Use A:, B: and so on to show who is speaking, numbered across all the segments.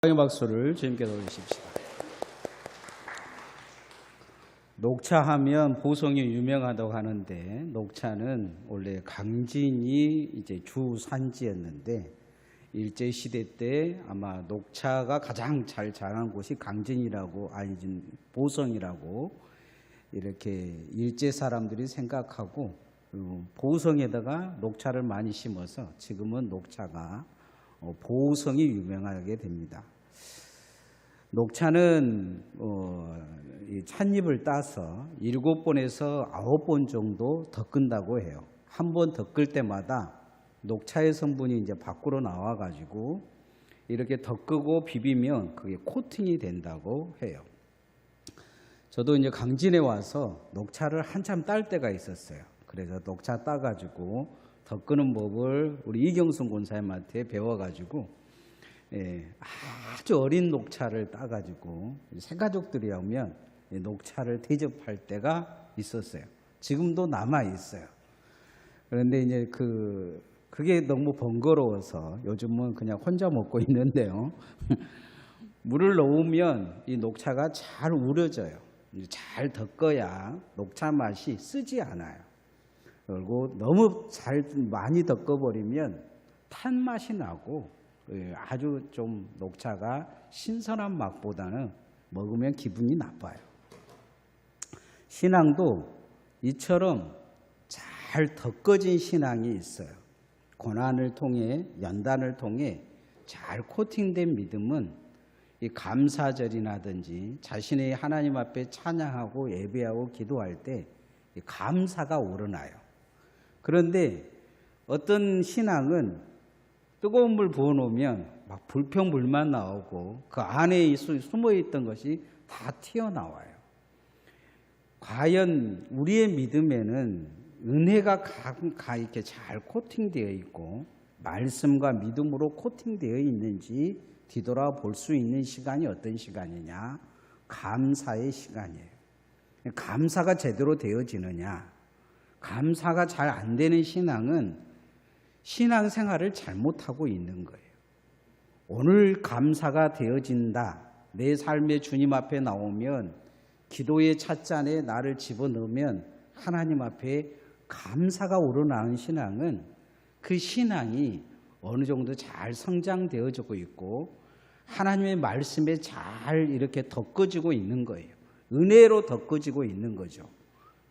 A: 박수를 주님께 돌리십시다. 녹차하면 보성이 유명하다고 하는데, 녹차는 원래 강진이 이제 주 산지였는데, 일제 시대 때 아마 녹차가 가장 잘 자란 곳이 강진이라고, 아니 보성이라고 이렇게 일제 사람들이 생각하고, 보성에다가 녹차를 많이 심어서 지금은 녹차가 보성이 유명하게 됩니다. 녹차는 이 찻잎을 따서 7번에서 9번 정도 덮은다고 해요. 한 번 덮을 때마다 녹차의 성분이 이제 밖으로 나와 가지고 이렇게 덮고 비비면 그게 코팅이 된다고 해요. 저도 이제 강진에 와서 녹차를 한참 딸 때가 있었어요. 그래서 녹차 따 가지고 덮는 법을 우리 이경순 권사님한테 배워가지고 아주 어린 녹차를 따가지고 새가족들이 오면 녹차를 대접할 때가 있었어요. 지금도 남아 있어요. 그런데 이제 그게 너무 번거로워서 요즘은 그냥 혼자 먹고 있는데요. 물을 넣으면 이 녹차가 잘 우려져요. 잘 덮어야 녹차 맛이 쓰지 않아요. 그리고 너무 많이 덮어버리면 탄 맛이 나고 아주 좀 녹차가 신선한 맛보다는 먹으면 기분이 나빠요. 신앙도 이처럼 잘 덮어진 신앙이 있어요. 고난을 통해, 연단을 통해 잘 코팅된 믿음은 이 감사절이라든지 자신의 하나님 앞에 찬양하고 예배하고 기도할 때 감사가 우러나요. 그런데 어떤 신앙은 뜨거운 물 부어놓으면 막 불평불만 나오고 그 안에 숨어있던 것이 다 튀어나와요. 과연 우리의 믿음에는 은혜가 이렇게 잘 코팅되어 있고 말씀과 믿음으로 코팅되어 있는지 뒤돌아볼 수 있는 시간이 어떤 시간이냐? 감사의 시간이에요. 감사가 제대로 되어지느냐? 감사가 잘 안 되는 신앙은 신앙생활을 잘못하고 있는 거예요. 오늘 감사가 되어진다. 내 삶의 주님 앞에 나오면 기도의 찻잔에 나를 집어넣으면 하나님 앞에 감사가 우러나는 신앙은 그 신앙이 어느 정도 잘 성장되어지고 있고 하나님의 말씀에 잘 이렇게 덮어지고 있는 거예요. 은혜로 덮어지고 있는 거죠.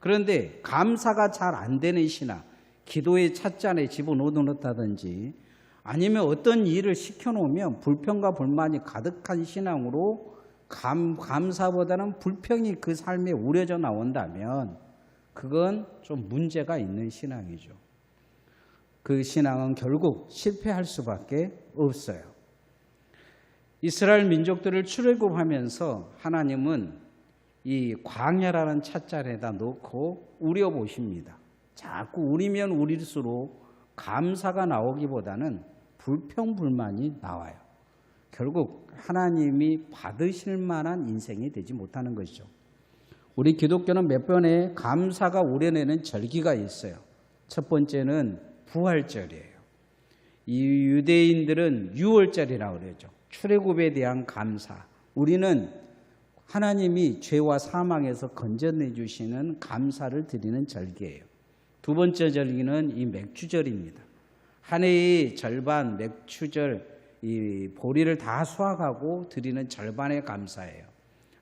A: 그런데 감사가 잘 안 되는 신앙, 기도의 찻잔에 집어넣는다든지 아니면 어떤 일을 시켜놓으면 불평과 불만이 가득한 신앙으로 감사보다는 불평이 그 삶에 우려져 나온다면 그건 좀 문제가 있는 신앙이죠. 그 신앙은 결국 실패할 수밖에 없어요. 이스라엘 민족들을 출애굽하면서 하나님은 이 광야라는 찻잔에다 넣고 우려보십니다. 자꾸 우리면 우릴수록 감사가 나오기보다는 불평불만이 나와요. 결국 하나님이 받으실 만한 인생이 되지 못하는 것이죠. 우리 기독교는 몇 번의 감사가 우려내는 절기가 있어요. 첫 번째는 부활절이에요. 이 유대인들은 유월절이라고 그러죠. 출애굽에 대한 감사. 우리는 하나님이 죄와 사망에서 건져내 주시는 감사를 드리는 절기예요. 두 번째 절기는 이 맥주절입니다. 한 해의 절반 맥주절 이 보리를 다 수확하고 드리는 절반의 감사예요.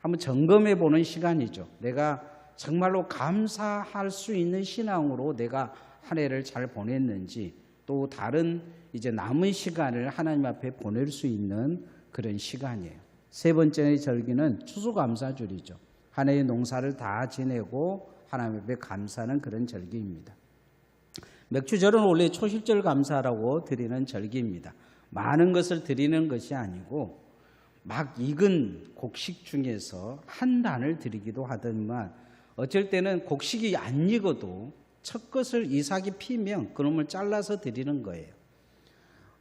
A: 한번 점검해 보는 시간이죠. 내가 정말로 감사할 수 있는 신앙으로 내가 한 해를 잘 보냈는지 또 다른 이제 남은 시간을 하나님 앞에 보낼 수 있는 그런 시간이에요. 세 번째 절기는 추수감사절이죠. 한 해의 농사를 다 지내고 하나님 앞에 감사하는 그런 절기입니다. 맥주절은 원래 초실절 감사라고 드리는 절기입니다. 많은 것을 드리는 것이 아니고 막 익은 곡식 중에서 한 단을 드리기도 하더니만 어쩔 때는 곡식이 안 익어도 첫 것을 이삭이 피면 그놈을 잘라서 드리는 거예요.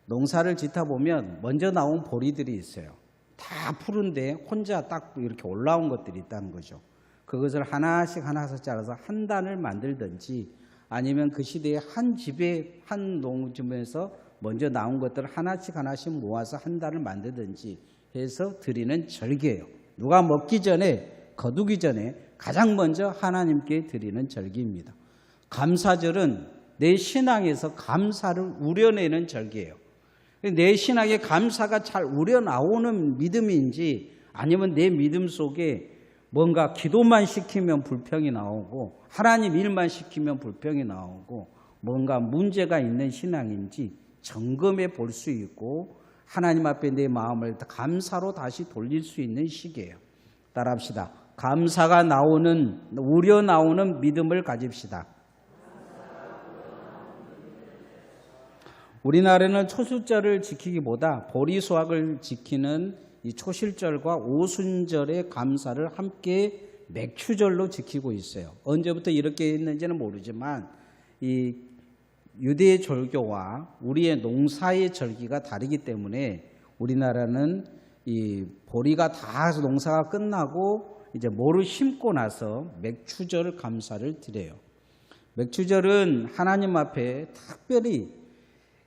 A: 농사를 짓다 보면 먼저 나온 보리들이 있어요. 다 푸른데 혼자 딱 이렇게 올라온 것들이 있다는 거죠. 그것을 하나씩 잘라서 한 단을 만들든지 아니면 그 시대에 한 집에 한 농집에서 먼저 나온 것들을 하나씩 모아서 한 단을 만들든지 해서 드리는 절기예요. 누가 먹기 전에, 거두기 전에 가장 먼저 하나님께 드리는 절기입니다. 감사절은 내 신앙에서 감사를 우려내는 절기예요. 내 신앙에 감사가 잘 우려나오는 믿음인지, 아니면 내 믿음 속에 뭔가 기도만 시키면 불평이 나오고 하나님 일만 시키면 불평이 나오고 뭔가 문제가 있는 신앙인지 점검해 볼 수 있고, 하나님 앞에 내 마음을 감사로 다시 돌릴 수 있는 시기예요. 따라합시다. 감사가 나오는, 우려 나오는 믿음을 가집시다. 우리나라는 초술절을 지키기보다 보리수확을 지키는 이 초실절과 오순절의 감사를 함께 맥추절로 지키고 있어요. 언제부터 이렇게 했는지는 모르지만 이 유대의 절교와 우리의 농사의 절기가 다르기 때문에 우리나라는 이 보리가 다 농사가 끝나고 이제 모를 심고 나서 맥추절 감사를 드려요. 맥추절은 하나님 앞에 특별히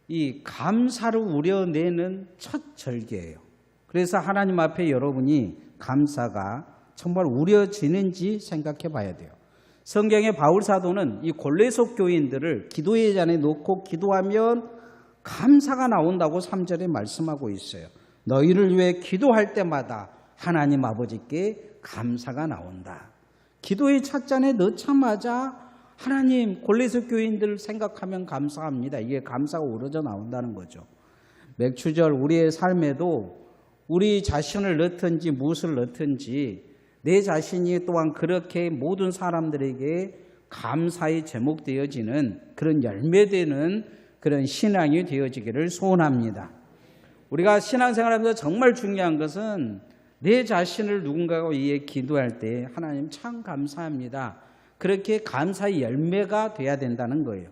A: 이 감사를 우려내는 첫 절기예요. 그래서 하나님 앞에 여러분이 감사가 정말 우려지는지 생각해 봐야 돼요. 성경의 바울사도는 이 골로새 교인들을 기도의 잔에 놓고 기도하면 감사가 나온다고 3절에 말씀하고 있어요. 너희를 위해 기도할 때마다 하나님 아버지께 감사가 나온다. 기도의 찻잔에 넣자마자 하나님, 골로새 교인들을 생각하면 감사합니다. 이게 감사가 우러져 나온다는 거죠. 맥추절 우리의 삶에도 우리 자신을 넣든지 무엇을 넣든지 내 자신이 또한 그렇게 모든 사람들에게 감사의 제목되어지는 그런 열매되는 그런 신앙이 되어지기를 소원합니다. 우리가 신앙생활하면서 정말 중요한 것은 내 자신을 누군가가 위해 기도할 때 하나님 참 감사합니다. 그렇게 감사의 열매가 돼야 된다는 거예요.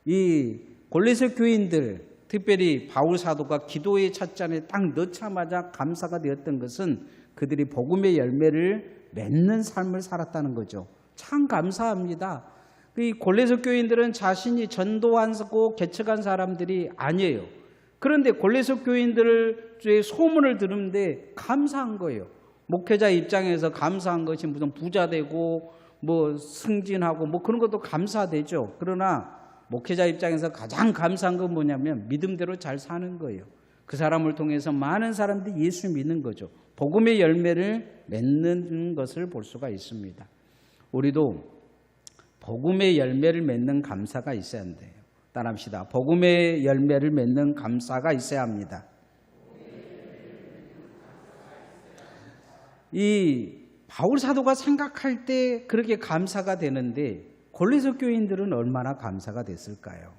A: 이 골로새 교인들, 특별히 바울 사도가 기도의 찻잔에 딱 넣자마자 감사가 되었던 것은 그들이 복음의 열매를 맺는 삶을 살았다는 거죠. 참 감사합니다. 이 골로새 교인들은 자신이 전도하고 개척한 사람들이 아니에요. 그런데 골로새 교인들의 소문을 들은데 감사한 거예요. 목회자 입장에서 감사한 것이 무슨 부자 되고 뭐 승진하고 뭐 그런 것도 감사되죠. 그러나 목회자 입장에서 가장 감사한 건 뭐냐면 믿음대로 잘 사는 거예요. 그 사람을 통해서 많은 사람들이 예수 믿는 거죠. 복음의 열매를 맺는 것을 볼 수가 있습니다. 우리도 복음의 열매를 맺는 감사가 있어야 한대요. 따라합시다. 복음의 열매를 맺는 감사가 있어야 합니다. 이 바울 사도가 생각할 때 그렇게 감사가 되는데 골로새 교인들은 얼마나 감사가 됐을까요?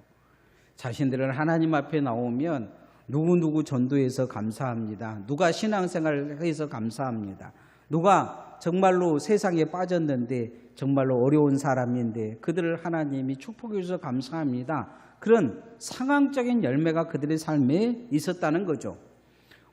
A: 자신들은 하나님 앞에 나오면 누구 전도해서 감사합니다. 누가 신앙생활을 해서 감사합니다. 누가 정말로 세상에 빠졌는데 정말로 어려운 사람인데 그들을 하나님이 축복해 주셔서 감사합니다. 그런 상황적인 열매가 그들의 삶에 있었다는 거죠.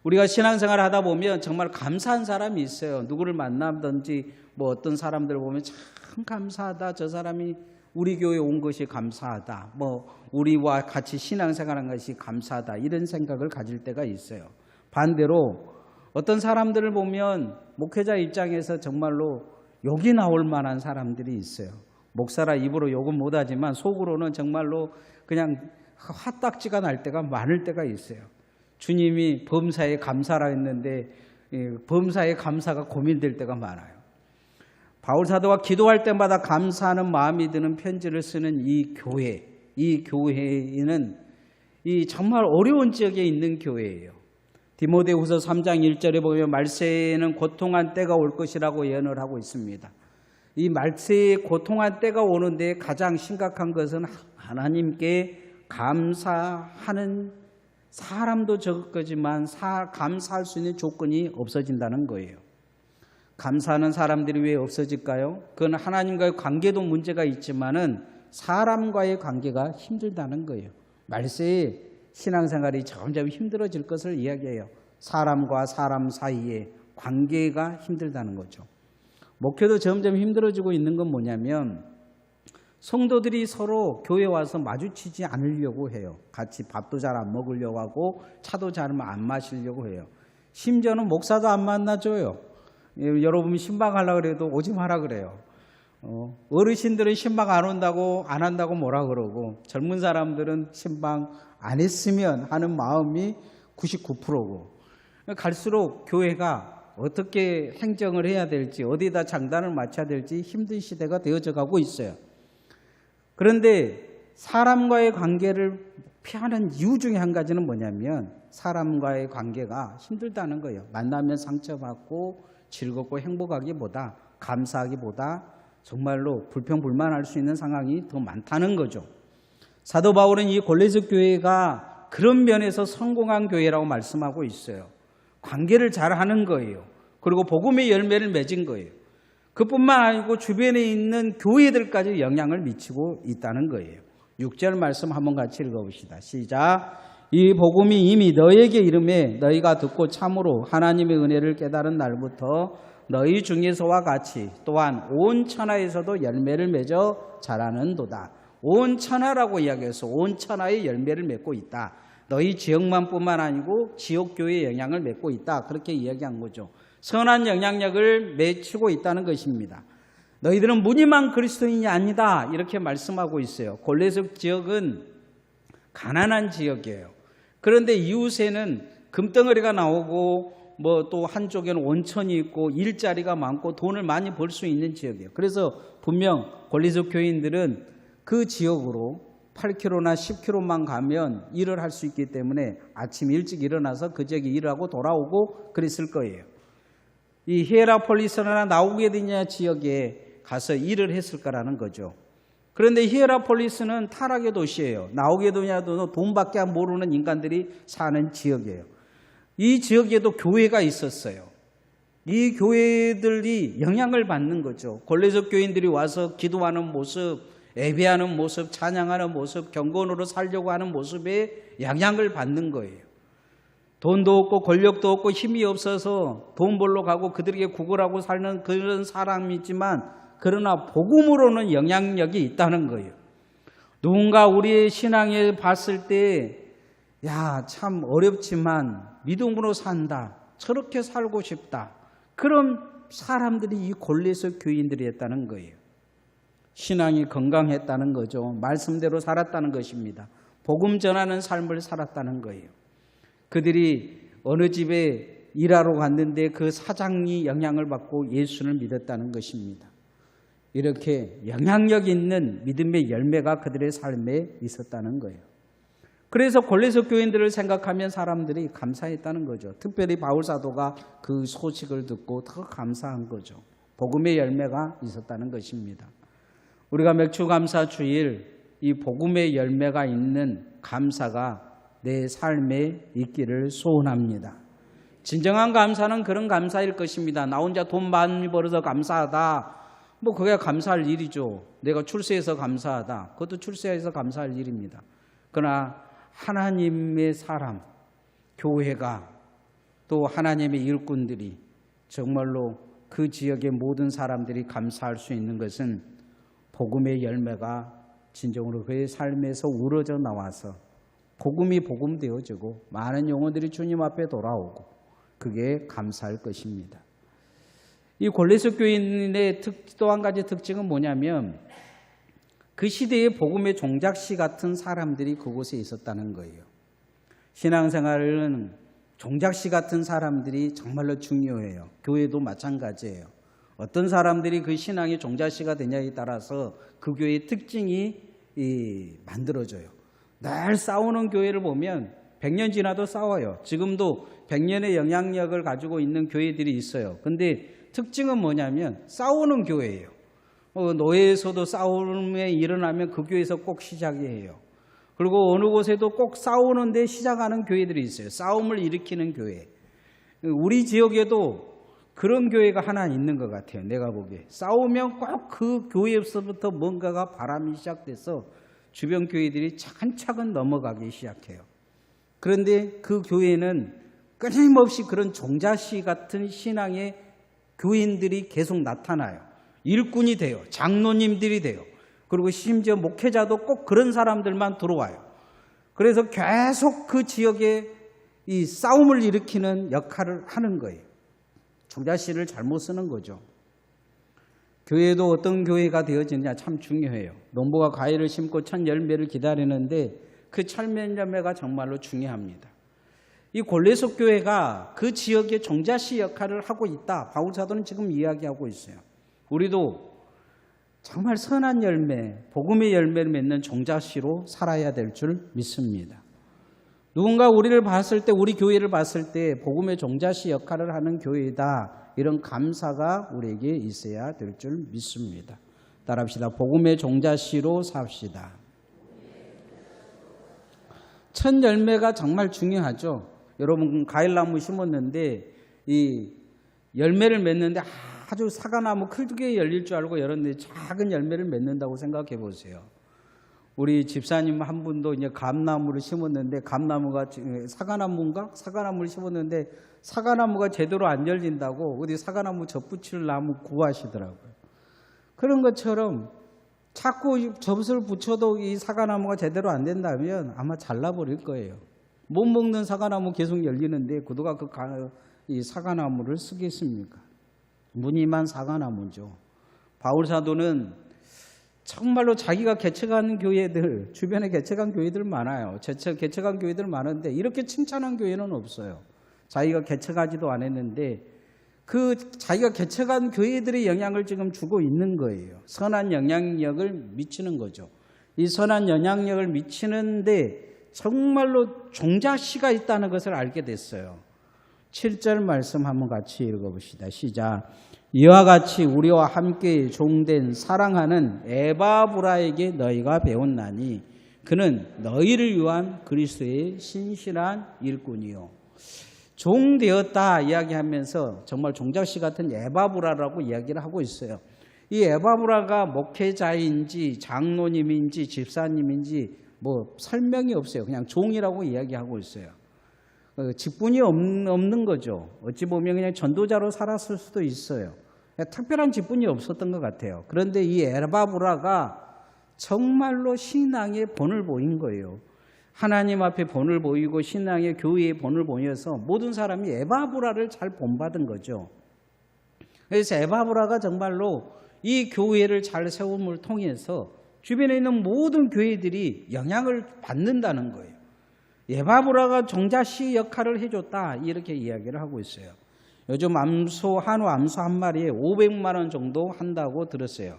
A: 우리가 신앙생활을 하다 보면 정말 감사한 사람이 있어요. 누구를 만나든지 뭐 어떤 사람들을 보면 참 감사하다. 저 사람이 우리 교회에 온 것이 감사하다. 뭐 우리와 같이 신앙생활한 것이 감사하다. 이런 생각을 가질 때가 있어요. 반대로 어떤 사람들을 보면 목회자 입장에서 정말로 욕이 나올 만한 사람들이 있어요. 목사라 입으로 욕은 못하지만 속으로는 정말로 그냥 화딱지가 날 때가 많을 때가 있어요. 주님이 범사에 감사라 했는데 범사에 감사가 고민될 때가 많아요. 바울 사도가 기도할 때마다 감사하는 마음이 드는 편지를 쓰는 이 교회는 이 정말 어려운 지역에 있는 교회예요. 디모데후서 3장 1절에 보면 말세에는 고통한 때가 올 것이라고 예언을 하고 있습니다. 이 말세에 고통한 때가 오는데 가장 심각한 것은 하나님께 감사하는 사람도 적을 거지만 감사할 수 있는 조건이 없어진다는 거예요. 감사하는 사람들이 왜 없어질까요? 그건 하나님과의 관계도 문제가 있지만은 사람과의 관계가 힘들다는 거예요. 말세에 신앙생활이 점점 힘들어질 것을 이야기해요. 사람과 사람 사이에 관계가 힘들다는 거죠. 목회도 점점 힘들어지고 있는 건 뭐냐면 성도들이 서로 교회 와서 마주치지 않으려고 해요. 같이 밥도 잘 안 먹으려고 하고 차도 잘 안 마시려고 해요. 심지어는 목사도 안 만나줘요. 여러분 신방하려고 그래도 오지 마라 그래요. 어르신들은 신방 안 온다고 안 한다고 뭐라 그러고 젊은 사람들은 신방 안 했으면 하는 마음이 99%고 갈수록 교회가 어떻게 행정을 해야 될지 어디다 장단을 맞춰야 될지 힘든 시대가 되어져 가고 있어요. 그런데 사람과의 관계를 피하는 이유 중에 한 가지는 뭐냐면 사람과의 관계가 힘들다는 거예요. 만나면 상처받고 즐겁고 행복하기보다 감사하기보다 정말로 불평불만할 수 있는 상황이 더 많다는 거죠. 사도 바울은 이 골로새 교회가 그런 면에서 성공한 교회라고 말씀하고 있어요. 관계를 잘하는 거예요. 그리고 복음의 열매를 맺은 거예요. 그뿐만 아니고 주변에 있는 교회들까지 영향을 미치고 있다는 거예요. 6절 말씀 한번 같이 읽어봅시다. 시작. 이 복음이 이미 너에게 이름에 너희가 듣고 참으로 하나님의 은혜를 깨달은 날부터 너희 중에서와 같이 또한 온 천하에서도 열매를 맺어 자라는도다. 온 천하라고 이야기해서 온 천하의 열매를 맺고 있다. 너희 지역만 뿐만 아니고 지역교회의 영향을 맺고 있다. 그렇게 이야기한 거죠. 선한 영향력을 맺히고 있다는 것입니다. 너희들은 무늬만 그리스도인이 아니다. 이렇게 말씀하고 있어요. 골로새 지역은 가난한 지역이에요. 그런데 이웃에는 금덩어리가 나오고 뭐 또 한쪽에는 온천이 있고 일자리가 많고 돈을 많이 벌 수 있는 지역이에요. 그래서 분명 골로새 교인들은 그 지역으로 8km나 10km만 가면 일을 할 수 있기 때문에 아침 일찍 일어나서 그 지역에 일하고 돌아오고 그랬을 거예요. 이 히에라폴리스나 나우게디냐 지역에 가서 일을 했을 거라는 거죠. 그런데 히에라폴리스는 타락의 도시예요. 나우게디냐도 돈밖에 모르는 인간들이 사는 지역이에요. 이 지역에도 교회가 있었어요. 이 교회들이 영향을 받는 거죠. 골로새 교인들이 와서 기도하는 모습, 예배하는 모습, 찬양하는 모습, 경건으로 살려고 하는 모습에 영향을 받는 거예요. 돈도 없고 권력도 없고 힘이 없어서 돈 벌러 가고 그들에게 구걸하고 사는 그런 사람이지만 그러나 복음으로는 영향력이 있다는 거예요. 누군가 우리의 신앙에 봤을 때 야, 참 어렵지만 믿음으로 산다. 저렇게 살고 싶다. 그런 사람들이 이 골로새 교인들이었다는 거예요. 신앙이 건강했다는 거죠. 말씀대로 살았다는 것입니다. 복음 전하는 삶을 살았다는 거예요. 그들이 어느 집에 일하러 갔는데 그 사장이 영향을 받고 예수를 믿었다는 것입니다. 이렇게 영향력 있는 믿음의 열매가 그들의 삶에 있었다는 거예요. 그래서 골로새 교인들을 생각하면 사람들이 감사했다는 거죠. 특별히 바울 사도가 그 소식을 듣고 더 감사한 거죠. 복음의 열매가 있었다는 것입니다. 우리가 맥주감사 주일 이 복음의 열매가 있는 감사가 내 삶에 있기를 소원합니다. 진정한 감사는 그런 감사일 것입니다. 나 혼자 돈 많이 벌어서 감사하다. 뭐 그게 감사할 일이죠. 내가 출세해서 감사하다. 그것도 출세해서 감사할 일입니다. 그러나 하나님의 사람, 교회가 또 하나님의 일꾼들이 정말로 그 지역의 모든 사람들이 감사할 수 있는 것은 복음의 열매가 진정으로 그의 삶에서 우러져 나와서 복음이 복음되어지고 많은 영혼들이 주님 앞에 돌아오고 그게 감사할 것입니다. 이 골로새 교인의 또 한 가지 특징은 뭐냐면 그 시대의 복음의 종작시 같은 사람들이 그곳에 있었다는 거예요. 신앙생활은 종작시 같은 사람들이 정말로 중요해요. 교회도 마찬가지예요. 어떤 사람들이 그 신앙의 종작시가 되냐에 따라서 그 교회의 특징이 만들어져요. 늘 싸우는 교회를 보면 100년 지나도 싸워요. 지금도 100년의 영향력을 가지고 있는 교회들이 있어요. 근데 특징은 뭐냐면 싸우는 교회예요. 노예에서도 싸움이 일어나면 그 교회에서 꼭 시작해요. 그리고 어느 곳에도 꼭 싸우는데 시작하는 교회들이 있어요. 싸움을 일으키는 교회. 우리 지역에도 그런 교회가 하나 있는 것 같아요. 내가 보기에. 싸우면 꼭 그 교회에서부터 뭔가가 바람이 시작돼서 주변 교회들이 차근차근 넘어가기 시작해요. 그런데 그 교회는 끊임없이 그런 종자시 같은 신앙의 교인들이 계속 나타나요. 일꾼이 돼요. 장로님들이 돼요. 그리고 심지어 목회자도 꼭 그런 사람들만 들어와요. 그래서 계속 그 지역에 이 싸움을 일으키는 역할을 하는 거예요. 종자씨를 잘못 쓰는 거죠. 교회도 어떤 교회가 되어지느냐 참 중요해요. 농부가 과일을 심고 첫 열매를 기다리는데 그 첫 열매가 정말로 중요합니다. 이 골레속 교회가 그 지역의 종자씨 역할을 하고 있다. 바울 사도는 지금 이야기하고 있어요. 우리도 정말 선한 열매, 복음의 열매를 맺는 종자씨로 살아야 될 줄 믿습니다. 누군가 우리를 봤을 때, 우리 교회를 봤을 때 복음의 종자씨 역할을 하는 교회다. 이런 감사가 우리에게 있어야 될 줄 믿습니다. 따라합시다. 복음의 종자씨로 삽시다. 첫 열매가 정말 중요하죠. 여러분 과일나무 심었는데 이 열매를 맺는데 아주 사과나무 크게 열릴 줄 알고 열었는데 작은 열매를 맺는다고 생각해 보세요. 우리 집사님 한 분도 이제 감나무를 심었는데 감나무가 사과나무인가? 사과나무를 심었는데 사과나무가 제대로 안 열린다고 어디 사과나무 젖붙일 나무 구하시더라고요. 그런 것처럼 자꾸 젖을 붙여도 이 사과나무가 제대로 안 된다면 아마 잘라버릴 거예요. 못 먹는 사과나무 계속 열리는데 구도가 이 사과나무를 쓰겠습니까? 무늬만 사과나무죠. 바울 사도는 정말로 자기가 개척한 교회들, 주변에 개척한 교회들 많아요. 개척한 교회들 많은데 이렇게 칭찬한 교회는 없어요. 자기가 개척하지도 않았는데 그 자기가 개척한 교회들의 영향을 지금 주고 있는 거예요. 선한 영향력을 미치는 거죠. 이 선한 영향력을 미치는데 정말로 종자씨가 있다는 것을 알게 됐어요. 7절 말씀 한번 같이 읽어봅시다. 시작. 이와 같이 우리와 함께 종된 사랑하는 에바브라에게 너희가 배웠나니 그는 너희를 위한 그리스도의 신실한 일꾼이요. 종되었다 이야기하면서 정말 종자씨 같은 에바브라라고 이야기를 하고 있어요. 이 에바브라가 목회자인지 장로님인지 집사님인지 뭐 설명이 없어요. 그냥 종이라고 이야기하고 있어요. 직분이 없는 거죠. 어찌 보면 그냥 전도자로 살았을 수도 있어요. 특별한 직분이 없었던 것 같아요. 그런데 이 에바브라가 정말로 신앙의 본을 보인 거예요. 하나님 앞에 본을 보이고 신앙의 교회의 본을 보여서 모든 사람이 에바브라를 잘 본받은 거죠. 그래서 에바브라가 정말로 이 교회를 잘 세움을 통해서 주변에 있는 모든 교회들이 영향을 받는다는 거예요. 에바브라가 종자씨 역할을 해줬다 이렇게 이야기를 하고 있어요. 요즘 한우 암소 한 마리에 500만 원 정도 한다고 들었어요.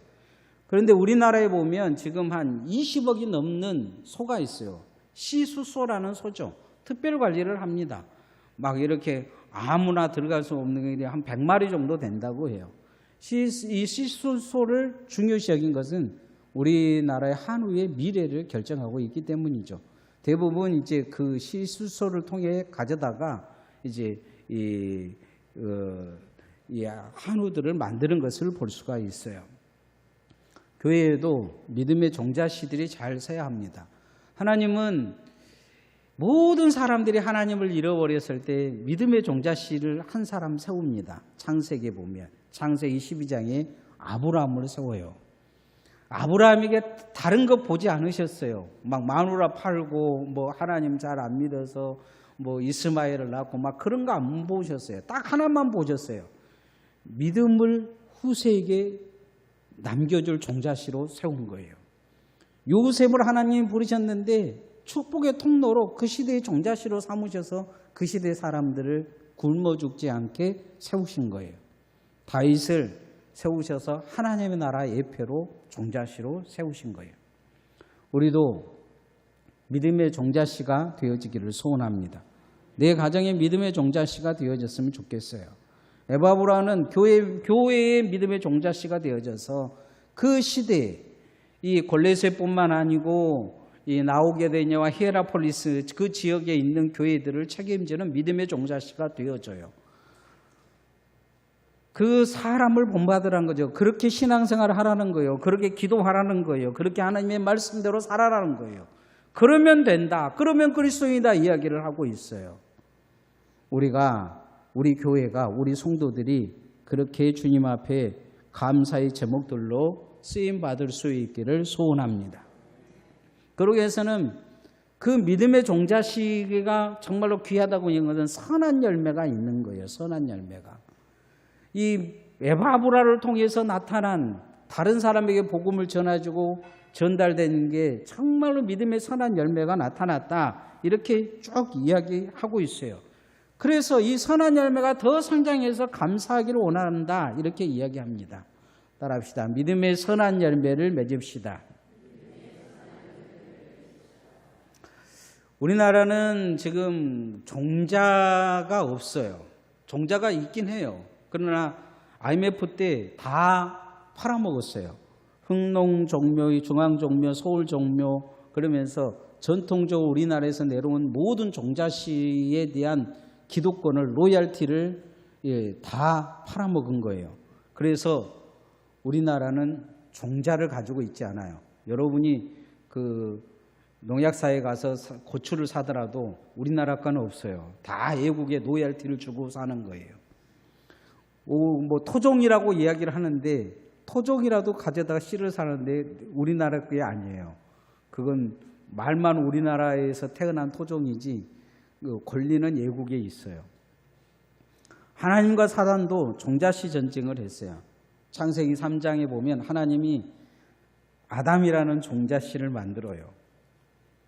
A: 그런데 우리나라에 보면 지금 한 20억이 넘는 소가 있어요. 시수소라는 소죠. 특별 관리를 합니다. 막 이렇게 아무나 들어갈 수 없는 게 한 100마리 정도 된다고 해요. 이 시수소를 중요시 여긴 것은 우리나라의 한우의 미래를 결정하고 있기 때문이죠. 대부분 이제 그 시수소를 통해 가져다가 이제 이 한우들을 만드는 것을 볼 수가 있어요. 교회에도 믿음의 종자씨들이 잘 서야 합니다. 하나님은 모든 사람들이 하나님을 잃어버렸을 때 믿음의 종자씨를 한 사람 세웁니다. 창세기에 보면 창세기 12장에 아브라함을 세워요. 아브라함에게 다른 것 보지 않으셨어요. 막 마누라 팔고 뭐 하나님 잘 안 믿어서 뭐 이스마엘을 낳고 막 그런 거 안 보셨어요. 딱 하나만 보셨어요. 믿음을 후세에게 남겨줄 종자씨로 세운 거예요. 요셉을 하나님이 부르셨는데 축복의 통로로 그 시대의 종자씨로 삼으셔서 그 시대 사람들을 굶어 죽지 않게 세우신 거예요. 다윗을 세우셔서 하나님의 나라 예표로 종자씨로 세우신 거예요. 우리도 믿음의 종자씨가 되어지기를 소원합니다. 내 가정의 믿음의 종자씨가 되어졌으면 좋겠어요. 에바브라는 교회의 믿음의 종자씨가 되어져서 그 시대에 이 골레셋뿐만 아니고 이 나오게데냐와 히에라폴리스 그 지역에 있는 교회들을 책임지는 믿음의 종자씨가 되어져요. 그 사람을 본받으라는 거죠. 그렇게 신앙생활을 하라는 거예요. 그렇게 기도하라는 거예요. 그렇게 하나님의 말씀대로 살아라는 거예요. 그러면 된다. 그러면 그리스도인이다 이야기를 하고 있어요. 우리 교회가 우리 성도들이 그렇게 주님 앞에 감사의 제목들로 쓰임 받을 수 있기를 소원합니다. 그러기 위해서는 그 믿음의 종자씨가 정말로 귀하다고 하는 것은 선한 열매가 있는 거예요. 선한 열매가. 이 에바브라를 통해서 나타난 다른 사람에게 복음을 전해주고 전달되는 게 정말로 믿음의 선한 열매가 나타났다. 이렇게 쭉 이야기하고 있어요. 그래서 이 선한 열매가 더 성장해서 감사하기를 원한다. 이렇게 이야기합니다. 따라합시다. 믿음의 선한 열매를 맺읍시다. 우리나라는 지금 종자가 없어요. 종자가 있긴 해요. 그러나 IMF 때 다 팔아먹었어요. 흥농종묘, 중앙종묘, 서울종묘 그러면서 전통적으로 우리나라에서 내려온 모든 종자씨에 대한 기득권을 로얄티를 다 팔아먹은 거예요. 그래서 우리나라는 종자를 가지고 있지 않아요. 여러분이 그 농약사에 가서 고추를 사더라도 우리나라 거는 없어요. 다 외국에 로얄티를 주고 사는 거예요. 뭐 토종이라고 이야기를 하는데 토종이라도 가져다가 씨를 사는데 우리나라 게 아니에요. 그건 말만 우리나라에서 태어난 토종이지 권리는 외국에 있어요. 하나님과 사단도 종자씨 전쟁을 했어요. 창세기 3장에 보면 하나님이 아담이라는 종자씨를 만들어요.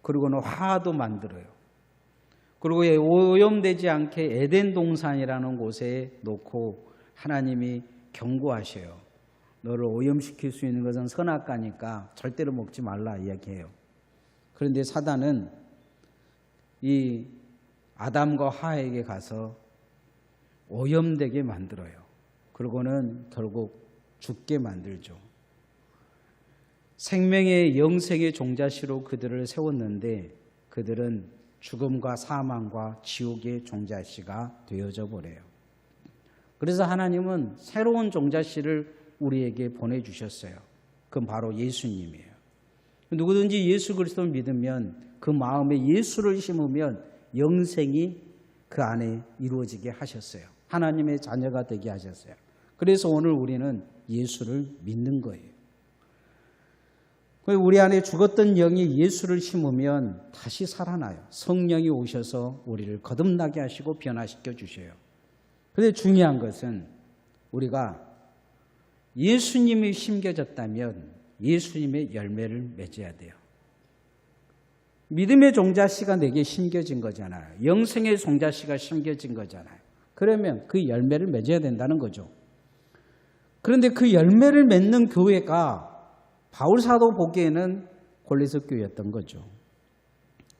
A: 그리고는 화도 만들어요. 그리고 오염되지 않게 에덴 동산이라는 곳에 놓고 하나님이 경고하셔요. 너를 오염시킬 수 있는 것은 선악과니까 절대로 먹지 말라 이야기해요. 그런데 사단은 이 아담과 하에게 가서 오염되게 만들어요. 그리고는 결국 죽게 만들죠. 생명의 영생의 종자씨로 그들을 세웠는데 그들은 죽음과 사망과 지옥의 종자씨가 되어져 버려요. 그래서 하나님은 새로운 종자씨를 우리에게 보내주셨어요. 그건 바로 예수님이에요. 누구든지 예수 그리스도를 믿으면 그 마음에 예수를 심으면 영생이 그 안에 이루어지게 하셨어요. 하나님의 자녀가 되게 하셨어요. 그래서 오늘 우리는 예수를 믿는 거예요. 우리 안에 죽었던 영이 예수를 심으면 다시 살아나요. 성령이 오셔서 우리를 거듭나게 하시고 변화시켜 주셔요. 그런데 중요한 것은 우리가 예수님이 심겨졌다면 예수님의 열매를 맺어야 돼요. 믿음의 종자씨가 내게 심겨진 거잖아요. 영생의 종자씨가 심겨진 거잖아요. 그러면 그 열매를 맺어야 된다는 거죠. 그런데 그 열매를 맺는 교회가 바울사도 보기에는 골로새 교회였던 거죠.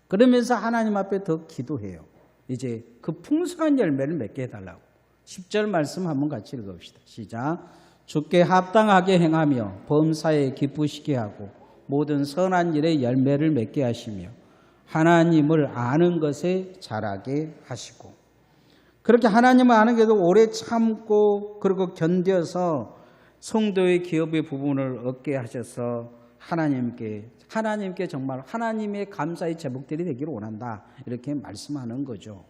A: 그러면서 하나님 앞에 더 기도해요. 이제 그 풍성한 열매를 맺게 해달라고. 10절 말씀 한번 같이 읽읍시다. 시작. 주께 합당하게 행하며 범사에 기쁘시게 하고 모든 선한 일에 열매를 맺게 하시며 하나님을 아는 것에 자라게 하시고. 그렇게 하나님을 아는 게도 오래 참고 그리고 견뎌서 성도의 기업의 부분을 얻게 하셔서 하나님께 정말 하나님의 감사의 제목들이 되기를 원한다. 이렇게 말씀하는 거죠.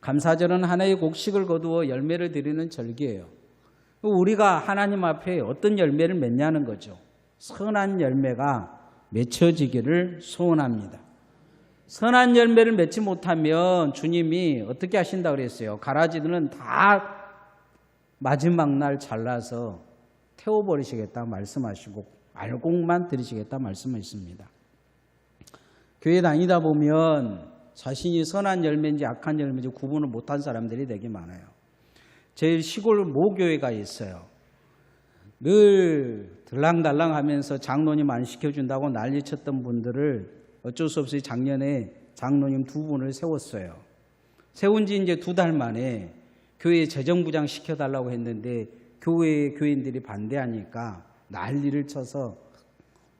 A: 감사절은 하나의 곡식을 거두어 열매를 드리는 절기예요. 우리가 하나님 앞에 어떤 열매를 맺냐는 거죠. 선한 열매가 맺혀지기를 소원합니다. 선한 열매를 맺지 못하면 주님이 어떻게 하신다고 그랬어요? 가라지들은 다 마지막 날 잘라서 태워버리시겠다 말씀하시고 알곡만 들이시겠다 말씀하셨습니다. 교회 다니다 보면 자신이 선한 열매인지 악한 열매인지 구분을 못한 사람들이 되게 많아요. 제일 시골 모교회가 있어요. 늘 들랑달랑하면서 장로님 안 시켜준다고 난리쳤던 분들을 어쩔 수 없이 작년에 장로님 2분을 세웠어요. 세운 지 이제 2달 만에 교회 재정부장 시켜달라고 했는데 교인들이 반대하니까 난리를 쳐서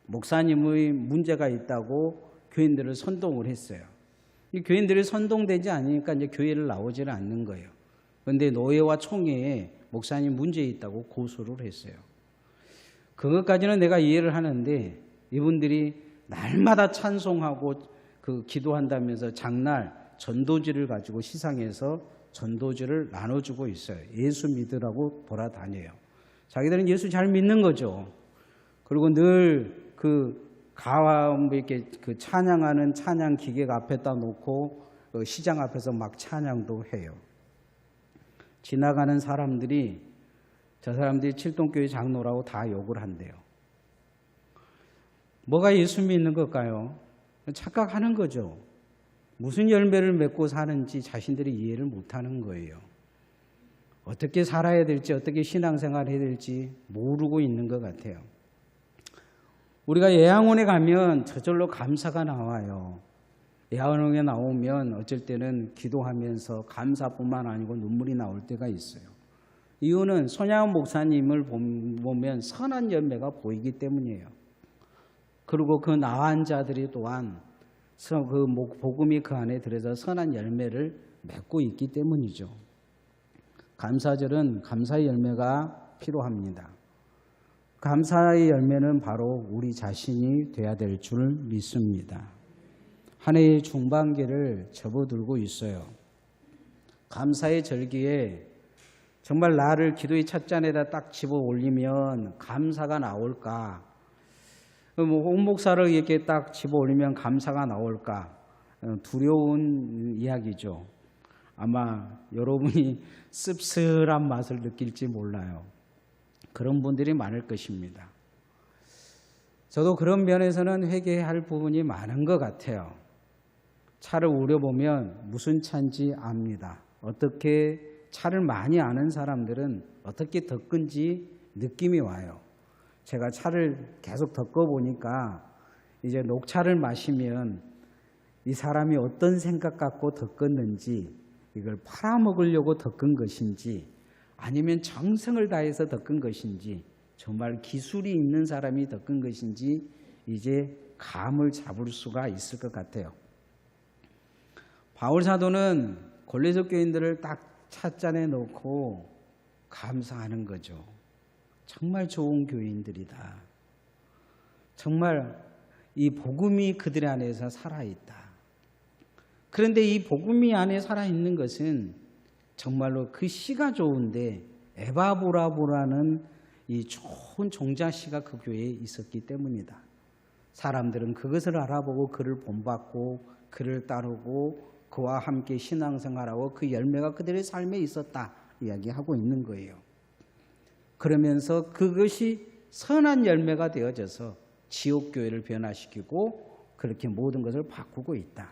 A: 목사님의 문제가 있다고 교인들을 선동을 했어요. 이 교인들이 선동되지 않으니까 이제 교회를 나오지는 않는 거예요. 그런데 노예와 총회에 목사님 문제 있다고 고소를 했어요. 그것까지는 내가 이해를 하는데 이분들이 날마다 찬송하고 기도한다면서 장날 전도지를 가지고 시상해서 전도지를 나눠주고 있어요. 예수 믿으라고 돌아다녀요. 자기들은 예수 잘 믿는 거죠. 그리고 늘 이렇게 그 찬양하는 찬양 기계가 앞에다 놓고 시장 앞에서 막 찬양도 해요. 지나가는 사람들이 저 사람들이 칠동교회 장로라고 다 욕을 한대요. 뭐가 예수 믿는 걸까요? 착각하는 거죠. 무슨 열매를 맺고 사는지 자신들이 이해를 못하는 거예요. 어떻게 살아야 될지, 어떻게 신앙생활 해야 될지 모르고 있는 것 같아요. 우리가 예양원에 가면 저절로 감사가 나와요. 예양원에 나오면 어쩔 때는 기도하면서 감사뿐만 아니고 눈물이 나올 때가 있어요. 이유는 손양원 목사님을 보면 선한 열매가 보이기 때문이에요. 그리고 그 나은 자들이 또한 그 복음이 그 안에 들어서 선한 열매를 맺고 있기 때문이죠. 감사절은 감사의 열매가 필요합니다. 감사의 열매는 바로 우리 자신이 돼야 될 줄 믿습니다. 한 해의 중반기를 접어들고 있어요. 감사의 절기에 정말 나를 기도의 찻잔에다 딱 집어 올리면 감사가 나올까? 옥 목사를 이렇게 딱 집어 올리면 감사가 나올까? 두려운 이야기죠. 아마 여러분이 씁쓸한 맛을 느낄지 몰라요. 그런 분들이 많을 것입니다. 저도 그런 면에서는 회개할 부분이 많은 것 같아요. 차를 우려보면 무슨 차인지 압니다. 어떻게 차를 많이 아는 사람들은 어떻게 덮은지 느낌이 와요. 제가 차를 계속 덮어보니까 이제 녹차를 마시면 이 사람이 어떤 생각 갖고 덮었는지, 이걸 팔아먹으려고 덮은 것인지 아니면 정성을 다해서 덮은 것인지, 정말 기술이 있는 사람이 덮은 것인지 이제 감을 잡을 수가 있을 것 같아요. 바울 사도는 골로새 교인들을 딱 찻잔에 넣고 감사하는 거죠. 정말 좋은 교인들이다. 정말 이 복음이 그들 안에서 살아있다. 그런데 이 복음이 안에 살아있는 것은 정말로 그 씨가 좋은데 에바브라보라는 이 좋은 종자씨가 그 교회에 있었기 때문이다. 사람들은 그것을 알아보고 그를 본받고 그를 따르고 그와 함께 신앙생활하고 그 열매가 그들의 삶에 있었다 이야기하고 있는 거예요. 그러면서 그것이 선한 열매가 되어져서 지옥교회를 변화시키고 그렇게 모든 것을 바꾸고 있다.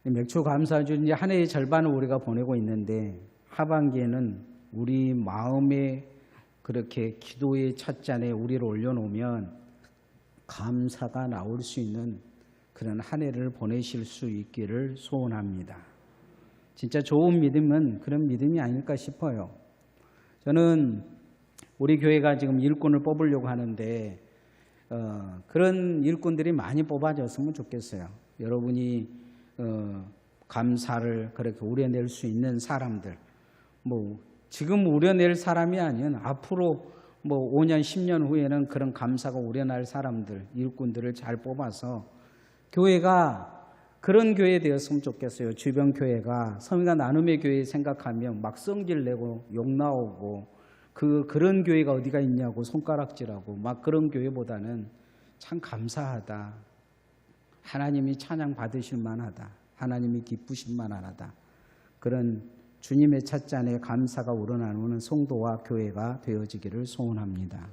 A: 맥주 감사주 이제 한 해의 절반을 우리가 보내고 있는데 하반기에는 우리 마음에 그렇게 기도의 찻잔에 우리를 올려놓으면 감사가 나올 수 있는 그런 한 해를 보내실 수 있기를 소원합니다. 진짜 좋은 믿음은 그런 믿음이 아닐까 싶어요. 저는 우리 교회가 지금 일꾼을 뽑으려고 하는데 그런 일꾼들이 많이 뽑아졌으면 좋겠어요. 여러분이 감사를 그렇게 우려낼 수 있는 사람들, 지금 우려낼 사람이 아닌 앞으로 5년, 10년 후에는 그런 감사가 우려날 사람들, 일꾼들을 잘 뽑아서 교회가 그런 교회 되었으면 좋겠어요. 주변 교회가 성의가 나눔의 교회 생각하면 막 성질 내고 욕 나오고 그런 교회가 어디가 있냐고 손가락질하고 막 그런 교회보다는 참 감사하다. 하나님이 찬양 받으실 만하다. 하나님이 기쁘실 만하다. 그런 주님의 찻잔에 감사가 우러나오는 성도와 교회가 되어지기를 소원합니다.